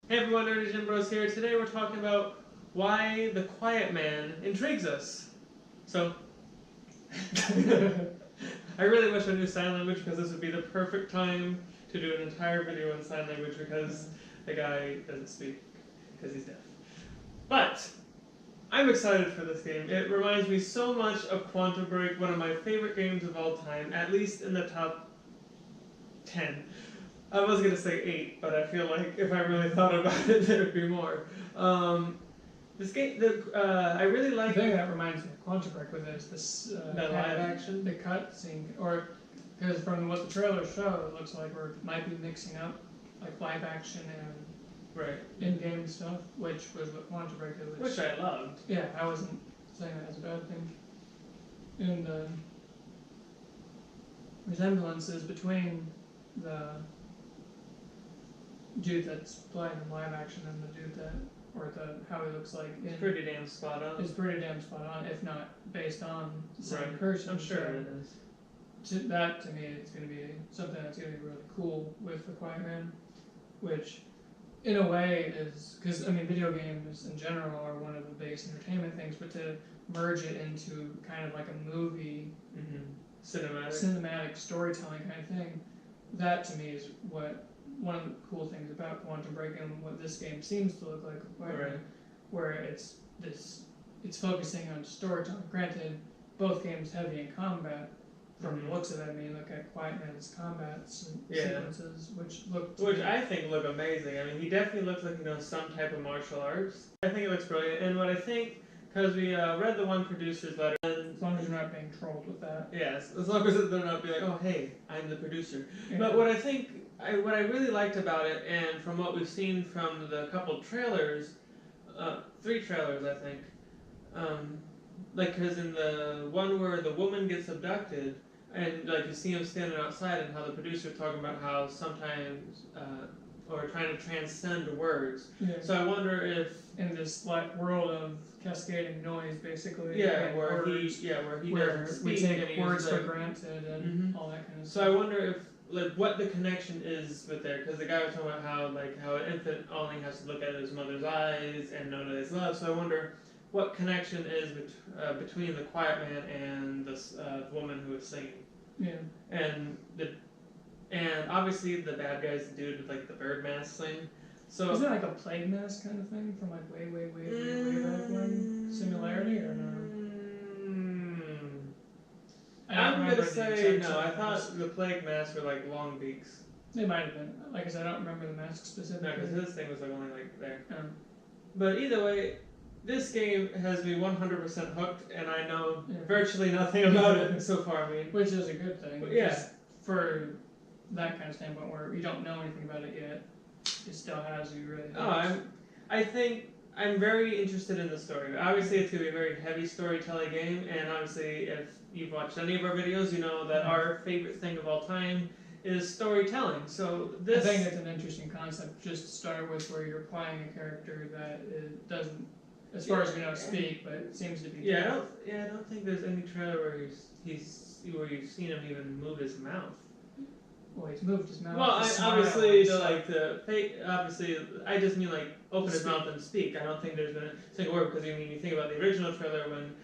Hey everyone, nerdygymbros here. Today we're talking about why the quiet man intrigues us. So, I really wish I knew sign language because this would be the perfect time to do an entire video in sign language because the guy doesn't speak because he's deaf. But, I'm excited for this game. It reminds me so much of Quantum Break, one of my favorite games of all time, at least in the top 10. I was gonna say 8, but I feel like if I really thought about it, there would be more. This game, I really like. The thing that reminds me of Quantum Break with it is this that live action, the cutscene, or because from what the trailers show, it looks like we might be mixing up like live action and in-game stuff, which was what Quantum Break did. Which I loved. Yeah, I wasn't saying that as a bad thing. And the resemblances between the dude that's playing in live action and the dude that, or how he looks like, it's pretty damn spot on. It's pretty damn spot on, if not based on the same person. I'm sure it is. That to me, it's going to be something that's going to be really cool with the Quiet Man, which, in a way, is because I mean, video games in general are one of the biggest entertainment things, but to merge it into kind of like a movie, cinematic storytelling kind of thing, that to me is what. One of the cool things about Quantum Break and what this game seems to look like, where it's focusing on storytelling. Granted, both games heavy in combat. From the looks of it, I mean, look at Quiet Man's combat sequences, which I think look amazing. I mean, he definitely looks like he knows some type of martial arts. I think it looks brilliant. And what I think, because we read the one producer's letter, and as long as you're not being trolled with that. Yes, as long as they're not being like, oh hey, I'm the producer. Yeah. But what I think. What I really liked about it, and from what we've seen from the couple trailers, 3 trailers I think, because in the one where the woman gets abducted, and like you see him standing outside, and how the producer's talking about how sometimes, or trying to transcend words. Yeah. So I wonder if in this world of cascading noise, basically. Yeah, where words, he where doesn't speak, we take words for granted and all that kind of stuff. So I wonder if. Like what the connection is with there, because the guy was talking about how an infant only has to look at his mother's eyes and know that it's love. So I wonder what connection is between the Quiet Man and this woman who is singing. Yeah. And obviously the bad guy's the dude with like the bird mask thing. So is it like a plague mask kind of thing from like way back when? Similarity or no? I'm gonna say no. I thought the plague masks were like long beaks. They might have been. Like I said, I don't remember the mask specifically. No, because this thing was like only like there. But either way, this game has me 100% hooked, and I know virtually nothing about it so far. I mean, which is a good thing. But yeah, for that kind of standpoint, where you don't know anything about it yet, it still has you really. I think I'm very interested in the story. Obviously, it's gonna be a very heavy storytelling game, and obviously, if you've watched any of our videos, you know that our favorite thing of all time is storytelling. So this, I think it's an interesting concept. Just to start with, where you're playing a character that doesn't, as far as we know, speak, but seems to be. I don't think there's any trailer where where you've seen him even move his mouth. Well, he's moved his mouth. Well, obviously, obviously, I just mean like open his mouth and speak. I don't think there's been a single word, because I mean, you think about the original trailer when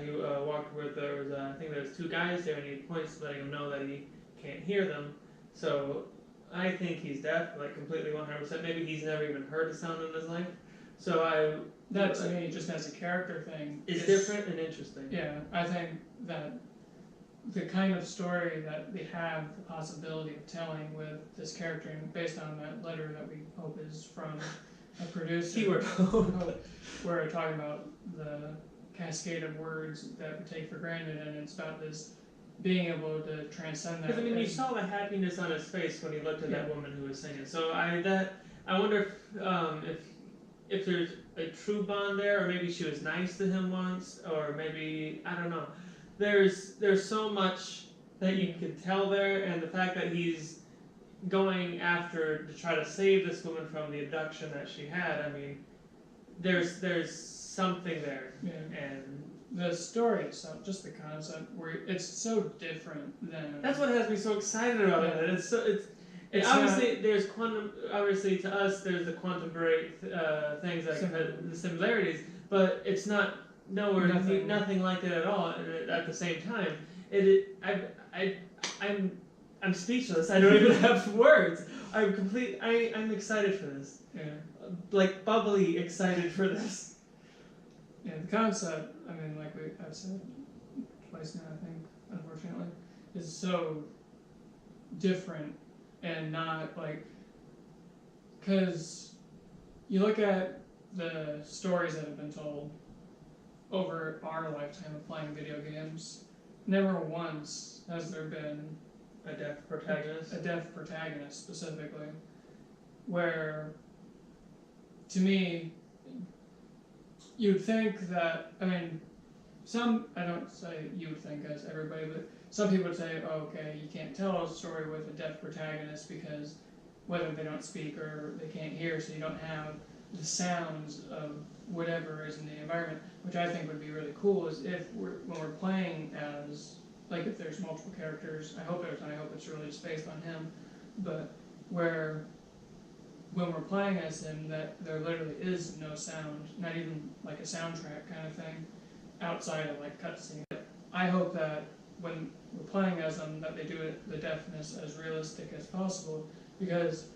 he walked with I think there's 2 guys there, and he points, letting him know that he can't hear them. So I think he's deaf, like completely 100%. Maybe he's never even heard a sound in his life. So that to me, just as a character thing, is different and interesting. Yeah, I think that the kind of story that they have the possibility of telling with this character, and based on that letter that we hope is from a producer, keyword we're talking about the cascade of words that we take for granted, and it's about this being able to transcend that. Because I mean, you saw the happiness on his face when he looked at that woman who was singing. So I wonder if there's a true bond there, or maybe she was nice to him once, or maybe I don't know. There's so much that you can tell there, and the fact that he's going after to try to save this woman from the abduction that she had. I mean, there's something there, and the story itself, just the concept, where it's so different than. That's what has me so excited about it. It's obviously there's quantum. Obviously, to us, there's the quantum break things like the similarities, but it's not nowhere nothing like it at all. At the same time, I'm speechless. I don't even have words. I'm excited for this. Yeah. Like bubbly excited for this. Yeah, the concept, I mean, like I've said twice now, I think, unfortunately, is so different and not like, because you look at the stories that have been told over our lifetime of playing video games, never once has there been a deaf protagonist. A deaf protagonist specifically, where, to me, you'd think that, I mean, I don't say you would think as everybody, but some people would say, oh, okay, you can't tell a story with a deaf protagonist because whether they don't speak or they can't hear, so you don't have the sounds of whatever is in the environment, which I think would be really cool is when we're playing as, like if there's multiple characters, I hope it's really just based on him, but when we're playing as him, that there literally is no sound, not even like a soundtrack kind of thing, outside of like cutscene. I hope that when we're playing as him, that they do the deafness as realistic as possible, because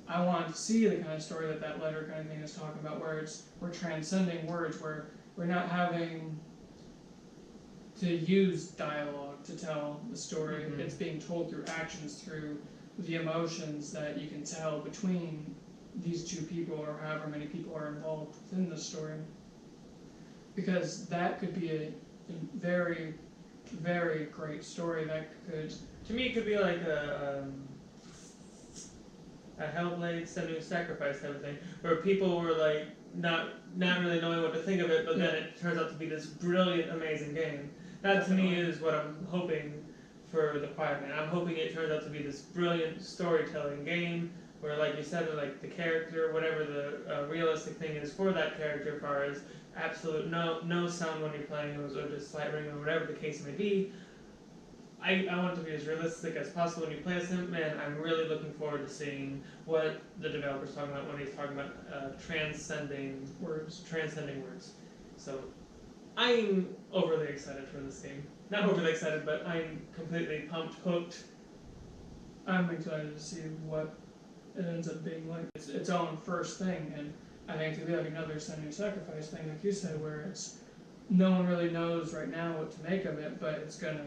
I want to see the kind of story that letter kind of thing is talking about, where we're transcending words, where we're not having to use dialogue to tell the story. Mm-hmm. It's being told through actions, through the emotions that you can tell between these two people or however many people are involved within the story. Because that could be a very, very great story that could... To me, it could be like a Hellblade Senua's Sacrifice type of thing, where people were like not really knowing what to think of it, but then it turns out to be this brilliant, amazing game. That to me is what I'm hoping for The Quiet Man. I'm hoping it turns out to be this brilliant storytelling game where, like you said, like the character, whatever the realistic thing is for that character, as far as absolute no sound when you're playing, or just slight ring, or whatever the case may be. I want it to be as realistic as possible when you play as him, and I'm really looking forward to seeing what the developer's talking about when he's talking about transcending words. So I'm overly excited for this game. Not overly excited, but I'm completely pumped, hooked. I'm excited to see what it ends up being like. It's its own first thing, and I think it'll be like another Senua's Sacrifice thing, like you said, where no one really knows right now what to make of it, but it's gonna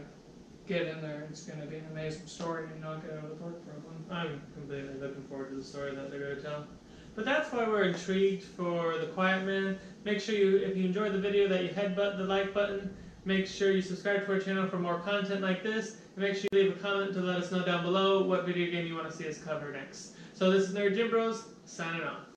get in there. It's gonna be an amazing story and knock it out of the park, probably. I'm completely looking forward to the story that they're gonna tell. But that's why we're intrigued for The Quiet Man. Make sure if you enjoyed the video, that you headbutt the like button. Make sure you subscribe to our channel for more content like this. And make sure you leave a comment to let us know down below what video game you want to see us cover next. So this is nerdygymbros, signing off.